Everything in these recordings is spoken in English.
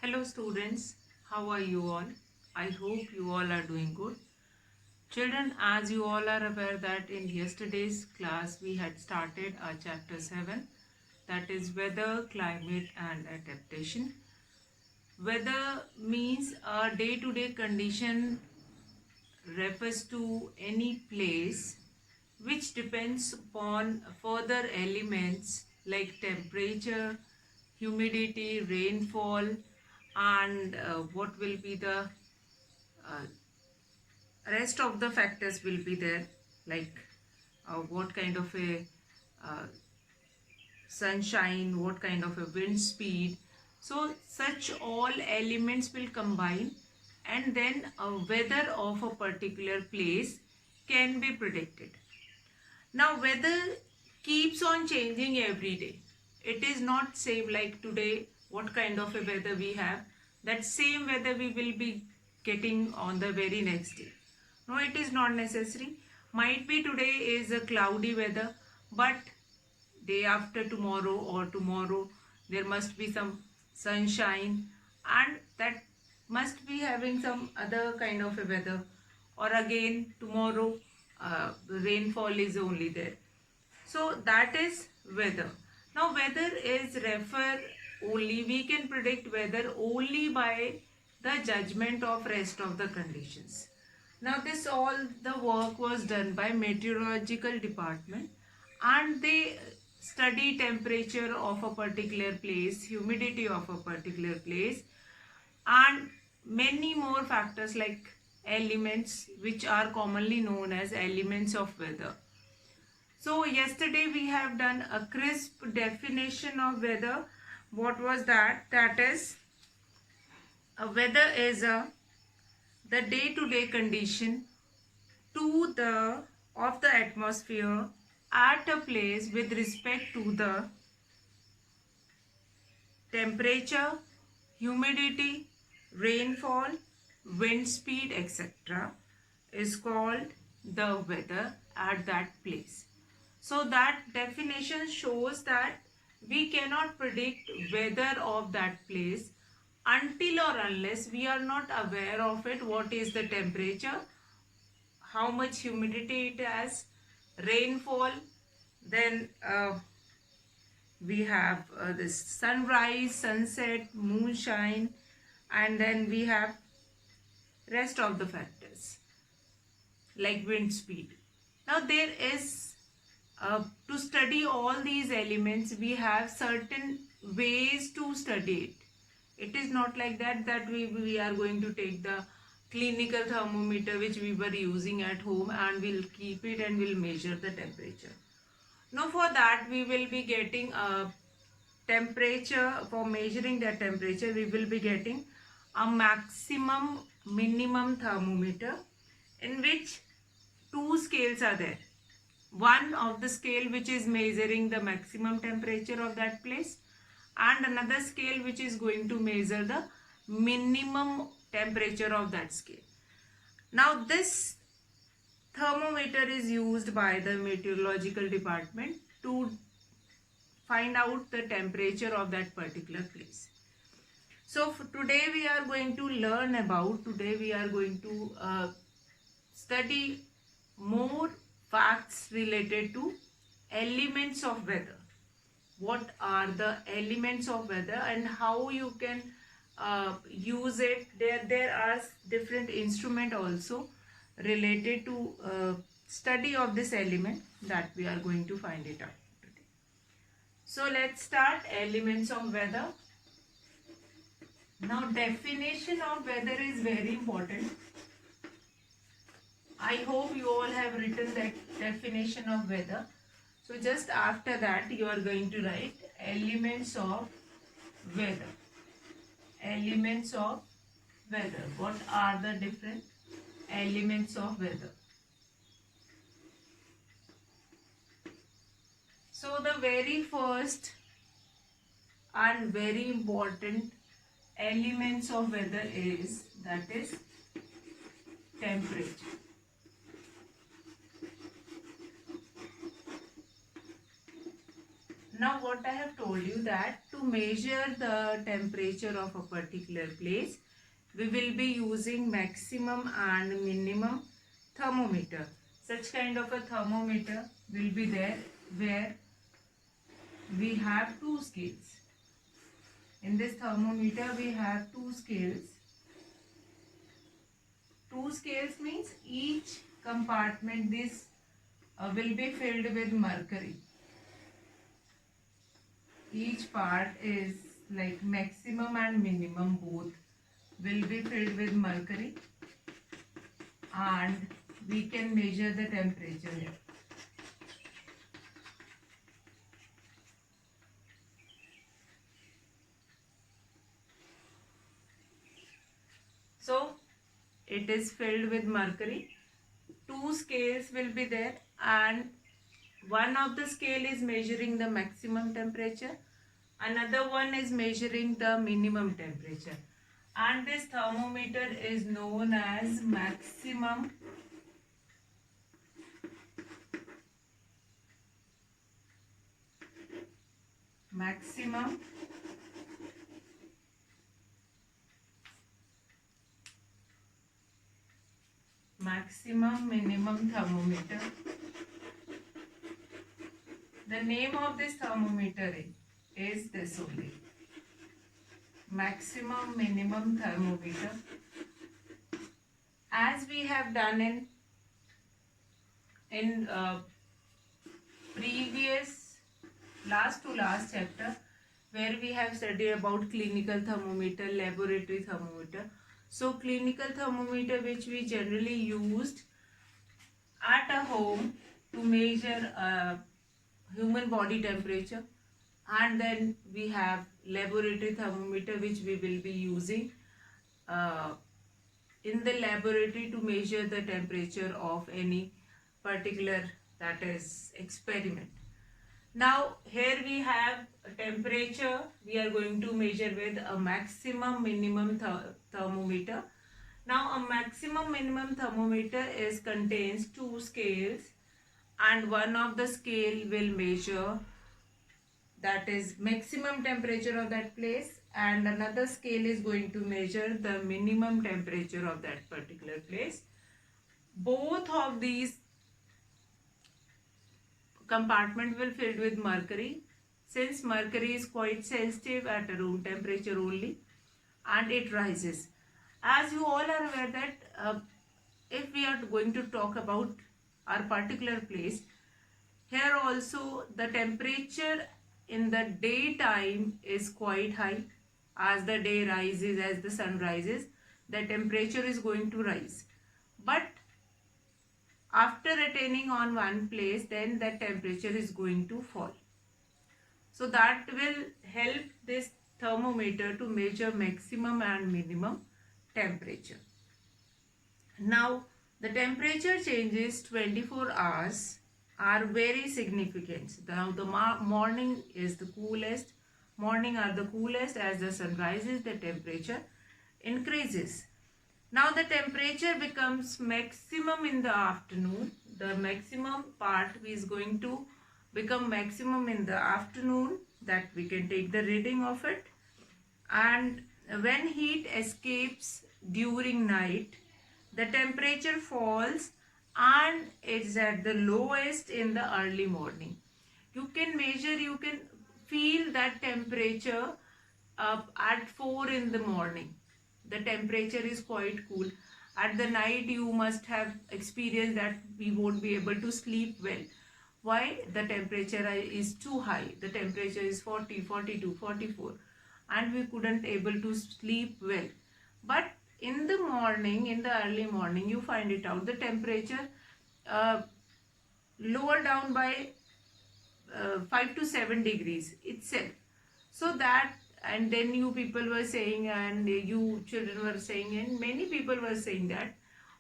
Hello students, how are you all? I hope you all are doing good. Children, as you all are aware that in yesterday's class we had started our chapter 7, that is weather, climate and adaptation. Weather means a day-to-day condition refers to any place which depends upon further elements like temperature, humidity, rainfall, and what will be the uh, rest of the factors will be there, like what kind of a uh, sunshine, what kind of a wind speed. So such all elements will combine, and then a weather of a particular place can be predicted. Now weather keeps on changing every day. It is not same like today what kind of a weather we have. That same weather we will be getting on the very next day. No, it is not necessary. Might be today is a cloudy weather, but day after tomorrow or tomorrow there must be some sunshine, and that must be having some other kind of a weather, or again tomorrow rainfall is only there. So that is weather. Now weather is refer only, we can predict weather only by the judgment of rest of the conditions. Now this all the work was done by meteorological department, and they study temperature of a particular place, humidity of a particular place, and many more factors like elements which are commonly known as elements of weather. So yesterday we have done a crisp definition of weather. What was that? That is, a weather is the day-to-day condition to the of the atmosphere at a place with respect to the temperature, humidity, rainfall, wind speed, etc. is called the weather at that place. So that definition shows that we cannot predict weather of that place until or unless we are not aware of it. What is the temperature, how much humidity it has, rainfall, then we have this sunrise, sunset, moonshine, and then we have rest of the factors like wind speed. Now there is to study all these elements, we have certain ways to study it. It is not like that we are going to take the clinical thermometer which we were using at home and we'll keep it and we'll measure the temperature. Now for that we will be getting a temperature. For measuring the temperature we will be getting a maximum minimum thermometer, in which two scales are there. One of the scale which is measuring the maximum temperature of that place, and another scale which is going to measure the minimum temperature of that scale. Now this thermometer is used by the meteorological department to find out the temperature of that particular place. So today we are going to learn about, today we are going to study more facts related to elements of weather. What are the elements of weather and how you can use it. There are different instruments also related to study of this element, that we are going to find it out today. So let's start elements of weather. Now definition of weather is very important. I hope you all have written that definition of weather. So just after that you are going to write elements of weather. Elements of weather. What are the different elements of weather? So the very first and very important elements of weather is, that is temperature. Now what I have told you, that to measure the temperature of a particular place, we will be using maximum and minimum thermometer. Such kind of a thermometer will be there where we have two scales. In this thermometer we have two scales. Two scales means each compartment this will be filled with mercury. Each part is like maximum and minimum both will be filled with mercury, and we can measure the temperature here. So it is filled with mercury. Two scales will be there, and one of the scale is measuring the maximum temperature, another one is measuring the minimum temperature, and this thermometer is known as maximum minimum thermometer. The name of this thermometer is this only, maximum minimum thermometer. As we have done in previous last to last chapter, where we have studied about clinical thermometer, laboratory thermometer. So clinical thermometer, which we generally used at a home to measure human body temperature, and then we have laboratory thermometer, which we will be using in the laboratory to measure the temperature of any particular, that is, experiment. Now here we have a temperature we are going to measure with a maximum minimum thermometer. Now a maximum minimum thermometer contains two scales, and one of the scale will measure, that is, maximum temperature of that place, and another scale is going to measure the minimum temperature of that particular place. Both of these compartment will filled with mercury, since mercury is quite sensitive at a room temperature only, and it rises. As you all are aware that if we are going to talk about our particular place, here also the temperature in the daytime is quite high. As the day rises, as the sun rises, the temperature is going to rise. But after attaining on one place, then the temperature is going to fall. So that will help this thermometer to measure maximum and minimum temperature. Now the temperature changes 24 hours are very significant. Now the morning is the coolest. Morning are the coolest. As the sun rises, the temperature increases. Now the temperature becomes maximum in the afternoon. The maximum part is going to become maximum in the afternoon, that we can take the reading of it. And when heat escapes during night, the temperature falls and it's at the lowest in the early morning. You can measure, you can feel that temperature at 4 in the morning. The temperature is quite cool. At the night you must have experienced that we won't be able to sleep well. Why? The temperature is too high. The temperature is 40, 42, 44, and we couldn't able to sleep well. But in the morning, in the early morning, you find it out, the temperature lower down by 5 to 7 degrees itself. So that, and then you people were saying, and you children were saying, and many people were saying that,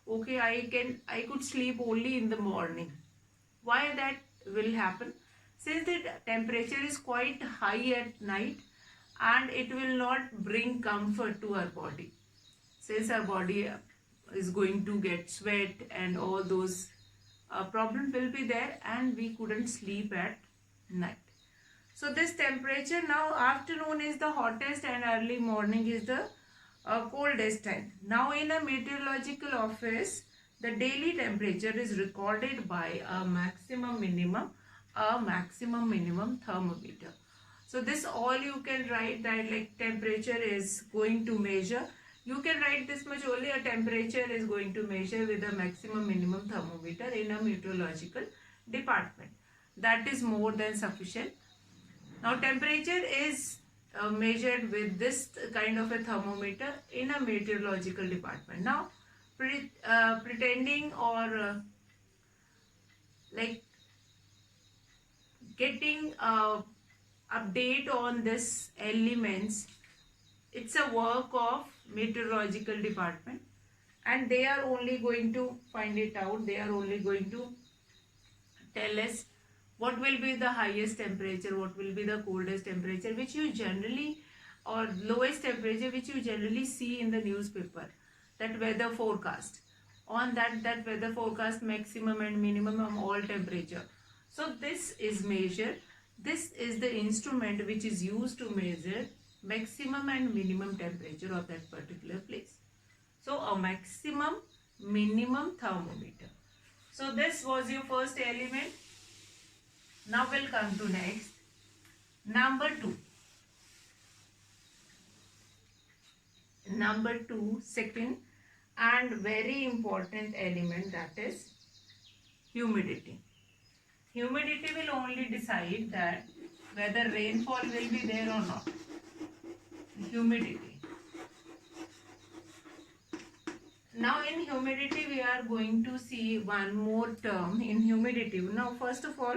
okay, I could sleep only in the morning. Why that will happen? Since the temperature is quite high at night, and it will not bring comfort to our body. Since our body is going to get sweat and all those problems will be there, and we couldn't sleep at night. So this temperature, now afternoon is the hottest and early morning is the coldest time. Now in a meteorological office, the daily temperature is recorded by a maximum minimum thermometer. So this all you can write that like temperature is going to measure. You can write this much only, a temperature is going to measure with a maximum minimum thermometer in a meteorological department. That is more than sufficient. Now temperature is measured with this kind of a thermometer in a meteorological department. Now pretending or like getting update on this elements, it's a work of meteorological department, and they are only going to find it out. They are only going to tell us what will be the highest temperature, what will be the coldest temperature, which you generally, or lowest temperature which you generally see in the newspaper, that weather forecast. On that weather forecast, maximum and minimum of all temperature. So this is measured. This is the instrument which is used to measure maximum and minimum temperature of that particular place. So a maximum minimum thermometer. So this was your first element. Now we'll come to next. Number 2. Number 2, second and very important element, that is humidity. Humidity will only decide that whether rainfall will be there or not. Humidity. Now in humidity we are going to see one more term in humidity. Now first of all,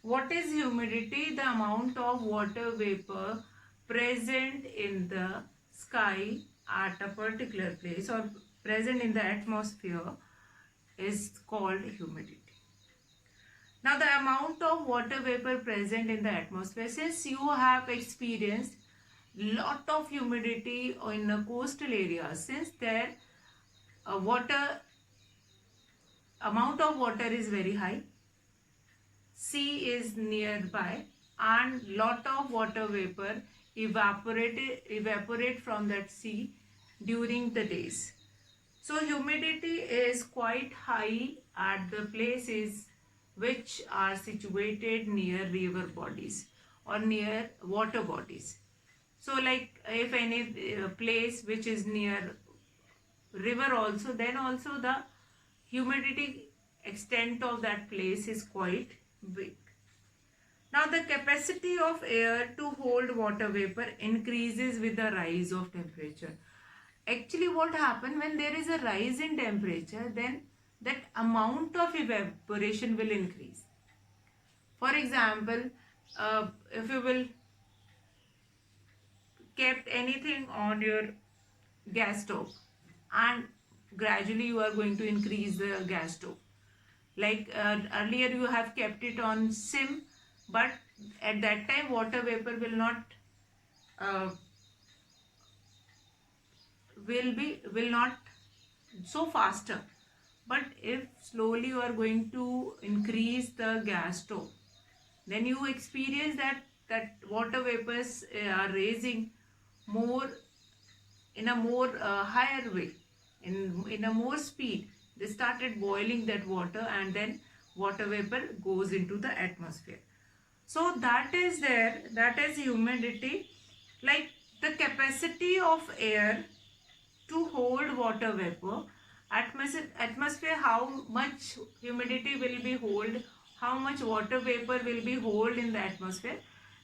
what is humidity? The amount of water vapor present in the sky at a particular place or present in the atmosphere is called humidity. Now the amount of water vapor present in the atmosphere, since you have experienced lot of humidity in the coastal areas, since there amount of water is very high, sea is nearby, and lot of water vapor evaporate from that sea during the days. So humidity is quite high at the places which are situated near river bodies or near water bodies. So like if any place which is near river also, then also the humidity extent of that place is quite big. Now the capacity of air to hold water vapor increases with the rise of temperature. Actually what happens when there is a rise in temperature, then that amount of evaporation will increase. For example, if you will kept anything on your gas stove and gradually you are going to increase the gas stove. Like earlier you have kept it on sim, but at that time water vapor will not so faster. But if slowly you are going to increase the gas stove, then you experience that water vapors are raising more in a more higher way, in a more speed. They started boiling that water, and then water vapor goes into the atmosphere. So that is there, that is humidity, like the capacity of air to hold water vapor. Atmosphere, how much humidity will be hold, how much water vapor will be hold in the atmosphere,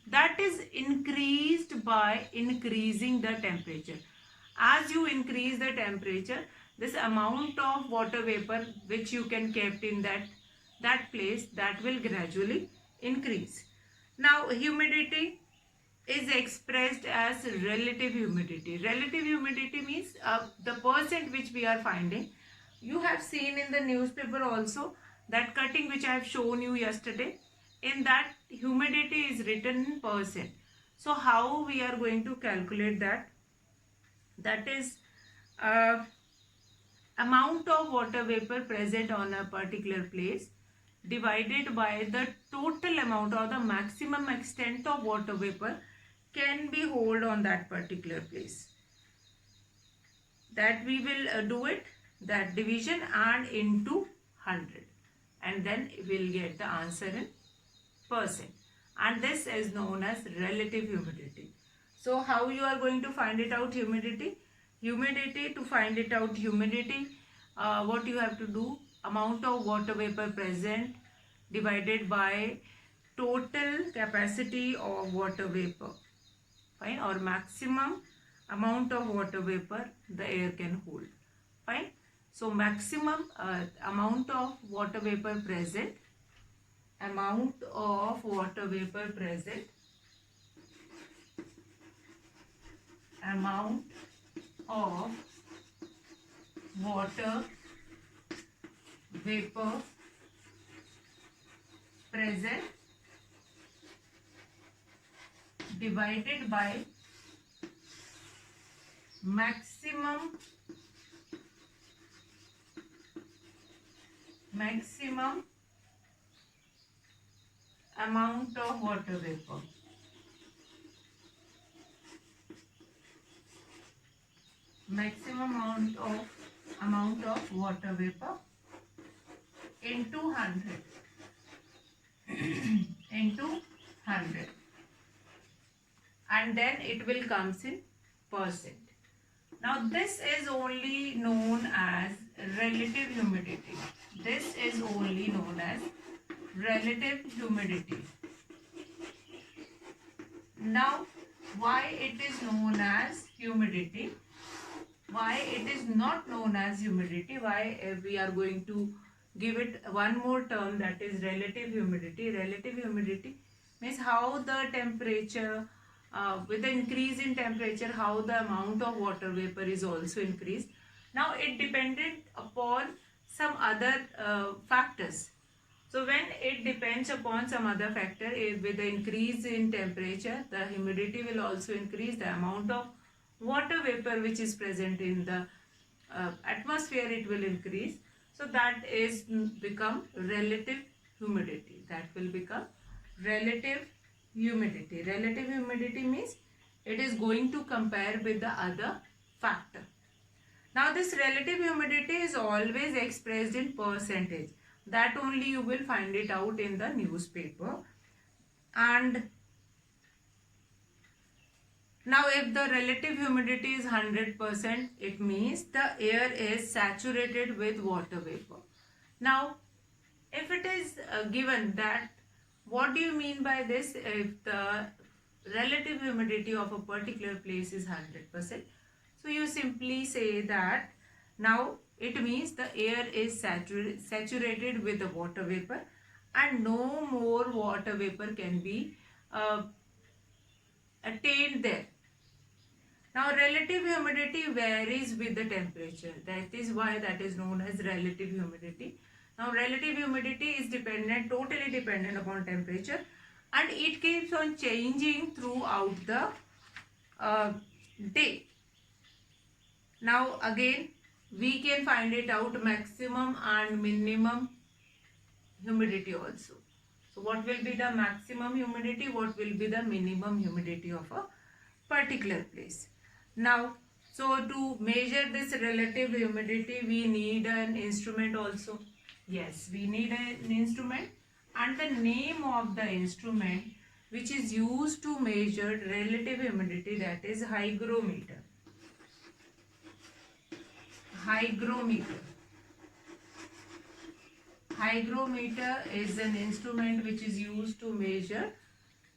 that is increased by increasing the temperature. As you increase the temperature, this amount of water vapor which you can keep in that place, that will gradually increase. Now humidity is expressed as relative humidity. Relative humidity means the percent which we are finding. You have seen in the newspaper also that cutting which I have shown you yesterday. In that, humidity is written in percent. So how we are going to calculate that? That is amount of water vapor present on a particular place divided by the total amount or the maximum extent of water vapor can be held on that particular place. That we will do it, that division, and into 100, and then we'll get the answer in percent, and this is known as relative humidity. So how you are going to find it out? Humidity, to find it out humidity, what you have to do, amount of water vapor present divided by total capacity of water vapor, fine, or maximum amount of water vapor the air can hold, fine. So maximum amount of water vapor present, amount of water vapor present, amount of water vapor present divided by maximum amount of water vapor. Maximum amount of water vapor into 100 into 100, and then it will comes in percent. Now this is only known as relative humidity. This is only known as relative humidity. Now why it is known as humidity? Why it is not known as humidity? Why we are going to give it one more term, that is relative humidity. Relative humidity means how the temperature, with the increase in temperature, how the amount of water vapor is also increased. Now it depended upon some other factors. So when it depends upon some other factor, with the increase in temperature, the humidity will also increase, the amount of water vapor which is present in the atmosphere, it will increase. So that is become relative humidity. That will become relative humidity. Relative humidity means it is going to compare with the other factor. Now this relative humidity is always expressed in percentage. That only you will find it out in the newspaper. And now if the relative humidity is 100%, it means the air is saturated with water vapor. Now if it is given that, what do you mean by this? If the relative humidity of a particular place is 100%, so you simply say that now it means the air is saturated with the water vapor, and no more water vapor can be attained there. Now relative humidity varies with the temperature. That is why that is known as relative humidity. Now relative humidity is totally dependent upon temperature, and it keeps on changing throughout the day. Now again we can find it out maximum and minimum humidity also. So what will be the maximum humidity? What will be the minimum humidity of a particular place? Now, so to measure this relative humidity, we need an instrument also. Yes, we need an instrument, and the name of the instrument which is used to measure relative humidity, that is hygrometer. Hygrometer. Hygrometer is an instrument which is used to measure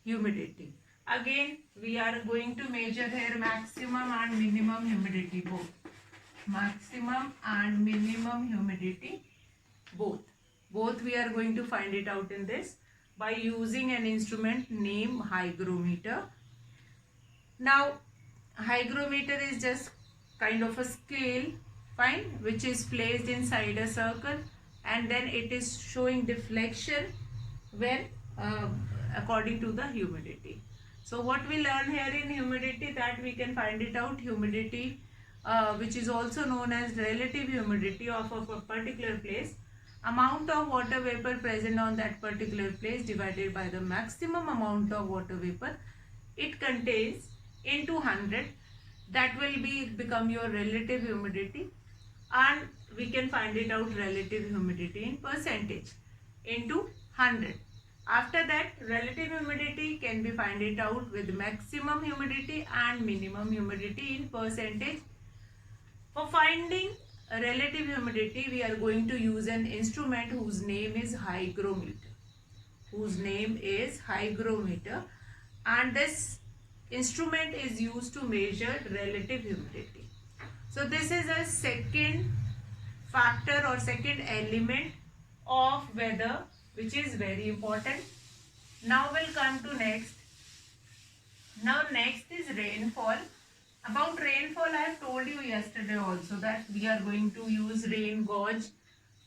humidity. Again, we are going to measure here maximum and minimum humidity both. Maximum and minimum humidity both. Both we are going to find it out in this by using an instrument named hygrometer. Now, hygrometer is just kind of a scale, fine, which is placed inside a circle, and then it is showing deflection when according to the humidity. So what we learn here in humidity, that we can find it out, humidity which is also known as relative humidity of a particular place. amount of water vapor present on that particular place divided by the maximum amount of water vapor it contains into 100. That will become your relative humidity, and we can find it out relative humidity in percentage into 100. After that, relative humidity can be find it out with maximum humidity and minimum humidity in percentage. For finding relative humidity, we are going to use an instrument whose name is hygrometer. And this instrument is used to measure relative humidity. So this is a second factor or second element of weather, which is very important. Now we'll come to next. Now next is rainfall. About rainfall, I have told you yesterday also that we are going to use rain gauge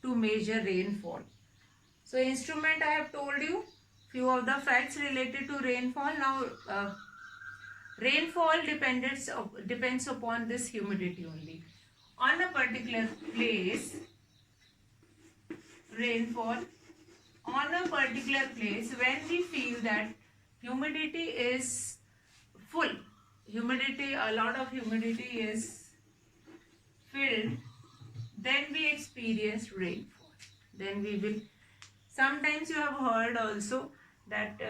to measure rainfall. So instrument I have told you few of the facts related to rainfall. Now rainfall depends upon this humidity only. On a particular place, rainfall on a particular place, when we feel that humidity is full, a lot of humidity is filled, then we experience rainfall. Then we will, sometimes you have heard also that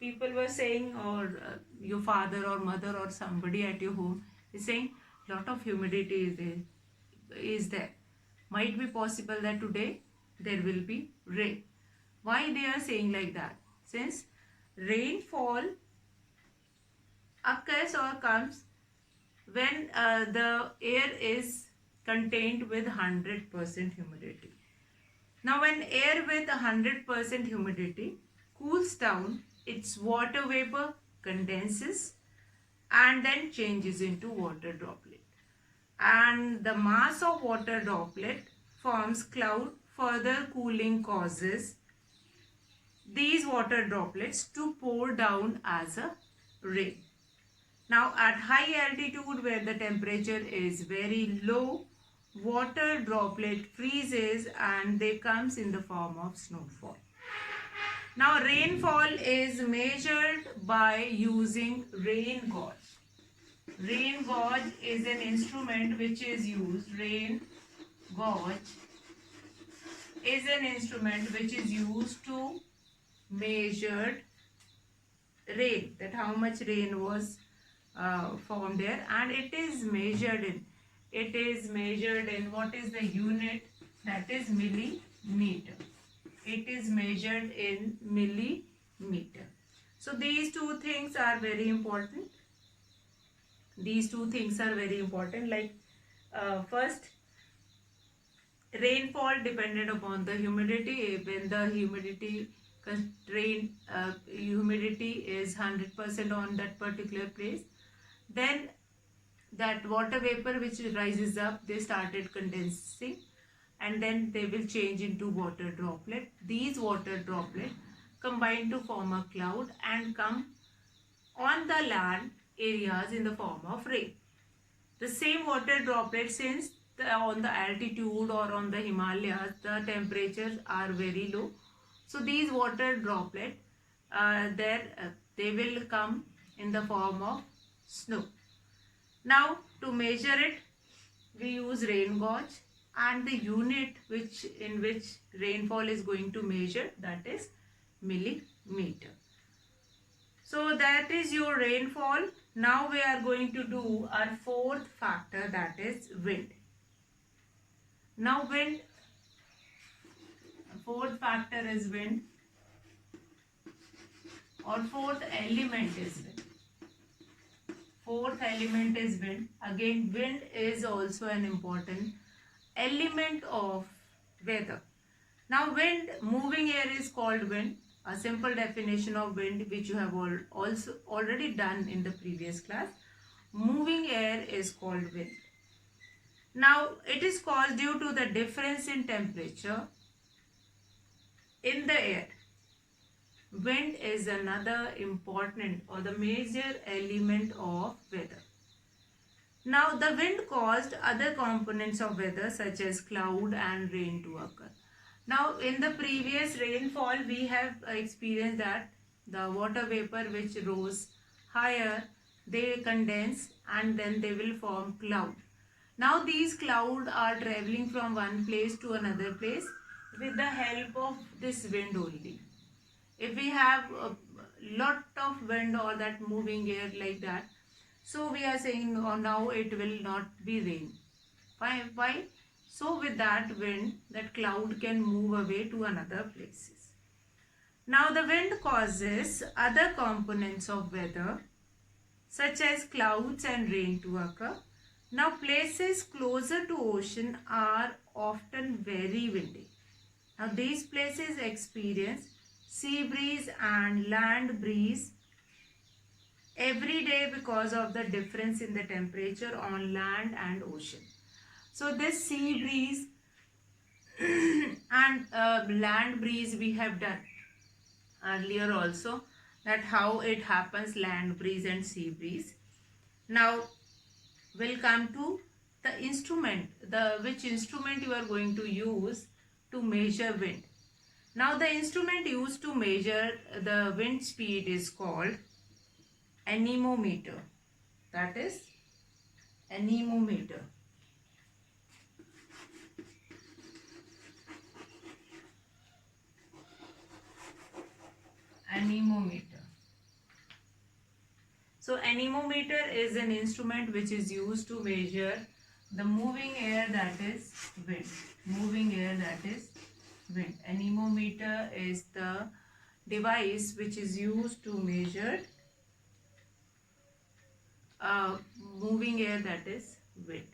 people were saying, or your father or mother or somebody at your home is saying lot of humidity is there. Might be possible that today there will be rain. Why they are saying like that? Since rainfall occurs or comes when the air is contained with 100% humidity. Now when air with 100% humidity cools down, its water vapor condenses and then changes into water droplet. And the mass of water droplet forms cloud. Further cooling causes these water droplets to pour down as a rain. Now at high altitude where the temperature is very low, water droplet freezes and they comes in the form of snowfall. Now rainfall is measured by using rain gauge. Rain gauge is an instrument which is used. Rain gauge is an instrument which is used to measure rain, that how much rain was formed there, and it is measured in what is the unit, that is millimeter. It is measured in millimeter. So these two things are very important. Like first, rainfall depended upon the humidity. When the humidity is 100% on that particular place, then that water vapor which rises up, they started condensing and then they will change into water droplet. These water droplet combine to form a cloud and come on the land areas in the form of rain. The same water droplet, since on the altitude or on the Himalayas the temperatures are very low, so these water droplet they will come in the form of snow. Now to measure it, we use rain gauge, and the unit in which rainfall is going to measure, that is millimeter. So that is your rainfall. Now we are going to do our fourth factor, that is wind. Now wind, fourth factor is wind, or fourth element is wind. Fourth element is wind. Again, wind is also an important element of weather. Now wind, moving air is called wind. A simple definition of wind which you have also already done in the previous class. Moving air is called wind. Now it is caused due to the difference in temperature in the air. Wind is another important or the major element of weather. Now the wind caused other components of weather such as cloud and rain to occur. Now in the previous rainfall we have experienced that the water vapor which rose higher, they condense and then they will form cloud. Now these clouds are traveling from one place to another place with the help of this wind only. If we have a lot of wind or that moving air like that, so we are saying, oh, now it will not be rain. Why? So with that wind, that cloud can move away to another places. Now the wind causes other components of weather such as clouds and rain to occur. Now places closer to ocean are often very windy. Now these places experience sea breeze and land breeze every day because of the difference in the temperature on land and ocean. So this sea breeze and land breeze we have done earlier also, that how it happens, land breeze and sea breeze. Now we'll come to the instrument, which instrument you are going to use to measure wind. Now the instrument used to measure the wind speed is called anemometer. That is anemometer. Anemometer. So anemometer is an instrument which is used to measure the moving air, that is wind. Moving air, that is wind. Anemometer is the device which is used to measure moving air, that is wind.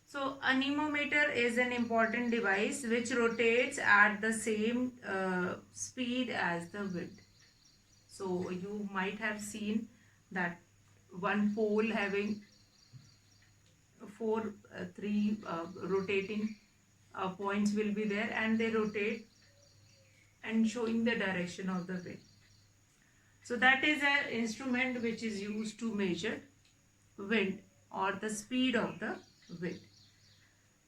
So anemometer is an important device which rotates at the same speed as the wind. So you might have seen that one pole having three rotating points will be there, and they rotate and showing the direction of the wind. So that is an instrument which is used to measure wind or the speed of the wind.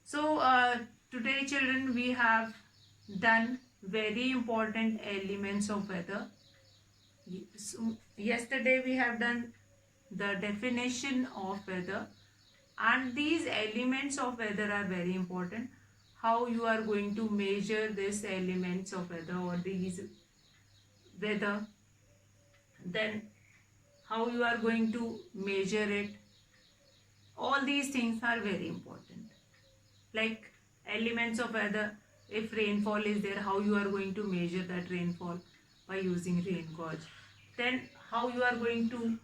So today children, we have done very important elements of weather. So, yesterday we have done the definition of weather, and these elements of weather are very important. How you are going to measure these elements of weather or these weather, then how you are going to measure it. All these things are very important. Like elements of weather, if rainfall is there, how you are going to measure that rainfall by using rain gauge. Then how you are going to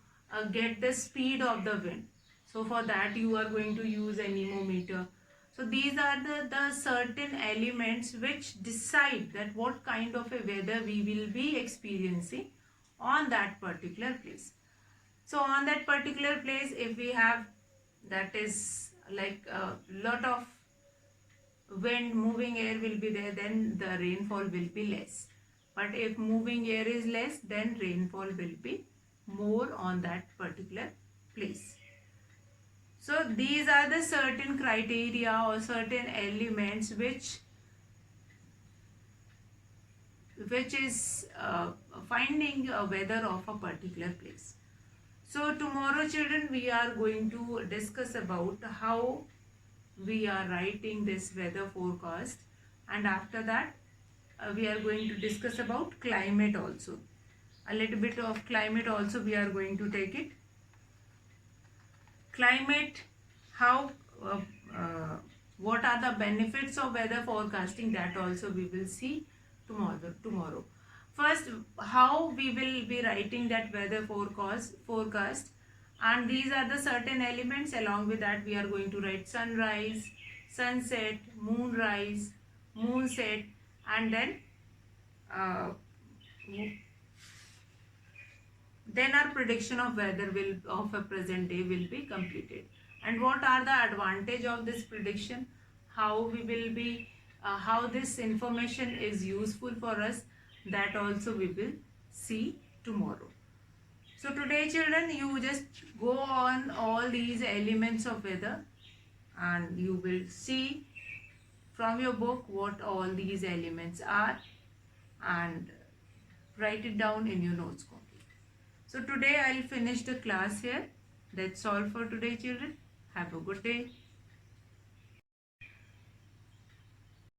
get the speed of the wind. So for that you are going to use anemometer. So these are the certain elements which decide that what kind of a weather we will be experiencing on that particular place. So on that particular place, if we have, that is like a lot of wind, moving air will be there, then the rainfall will be less. But if moving air is less, then rainfall will be more on that particular place. So these are the certain criteria or certain elements which is finding a weather of a particular place. So tomorrow children, we are going to discuss about how we are writing this weather forecast, and after that we are going to discuss about climate also. A little bit of climate also we are going to take it. Climate, how what are the benefits of weather forecasting, that also we will see tomorrow. First, how we will be writing that weather forecast, and these are the certain elements. Along with that, we are going to write sunrise, sunset, moonrise, moonset, and then our prediction of weather of a present day will be completed. And what are the advantage of this prediction? How we will be, how this information is useful for us, that also we will see tomorrow. So today children, you just go on all these elements of weather and you will see from your book what all these elements are and write it down in your notes copy. So today I'll finish the class here. That's all for today, children. Have a good day.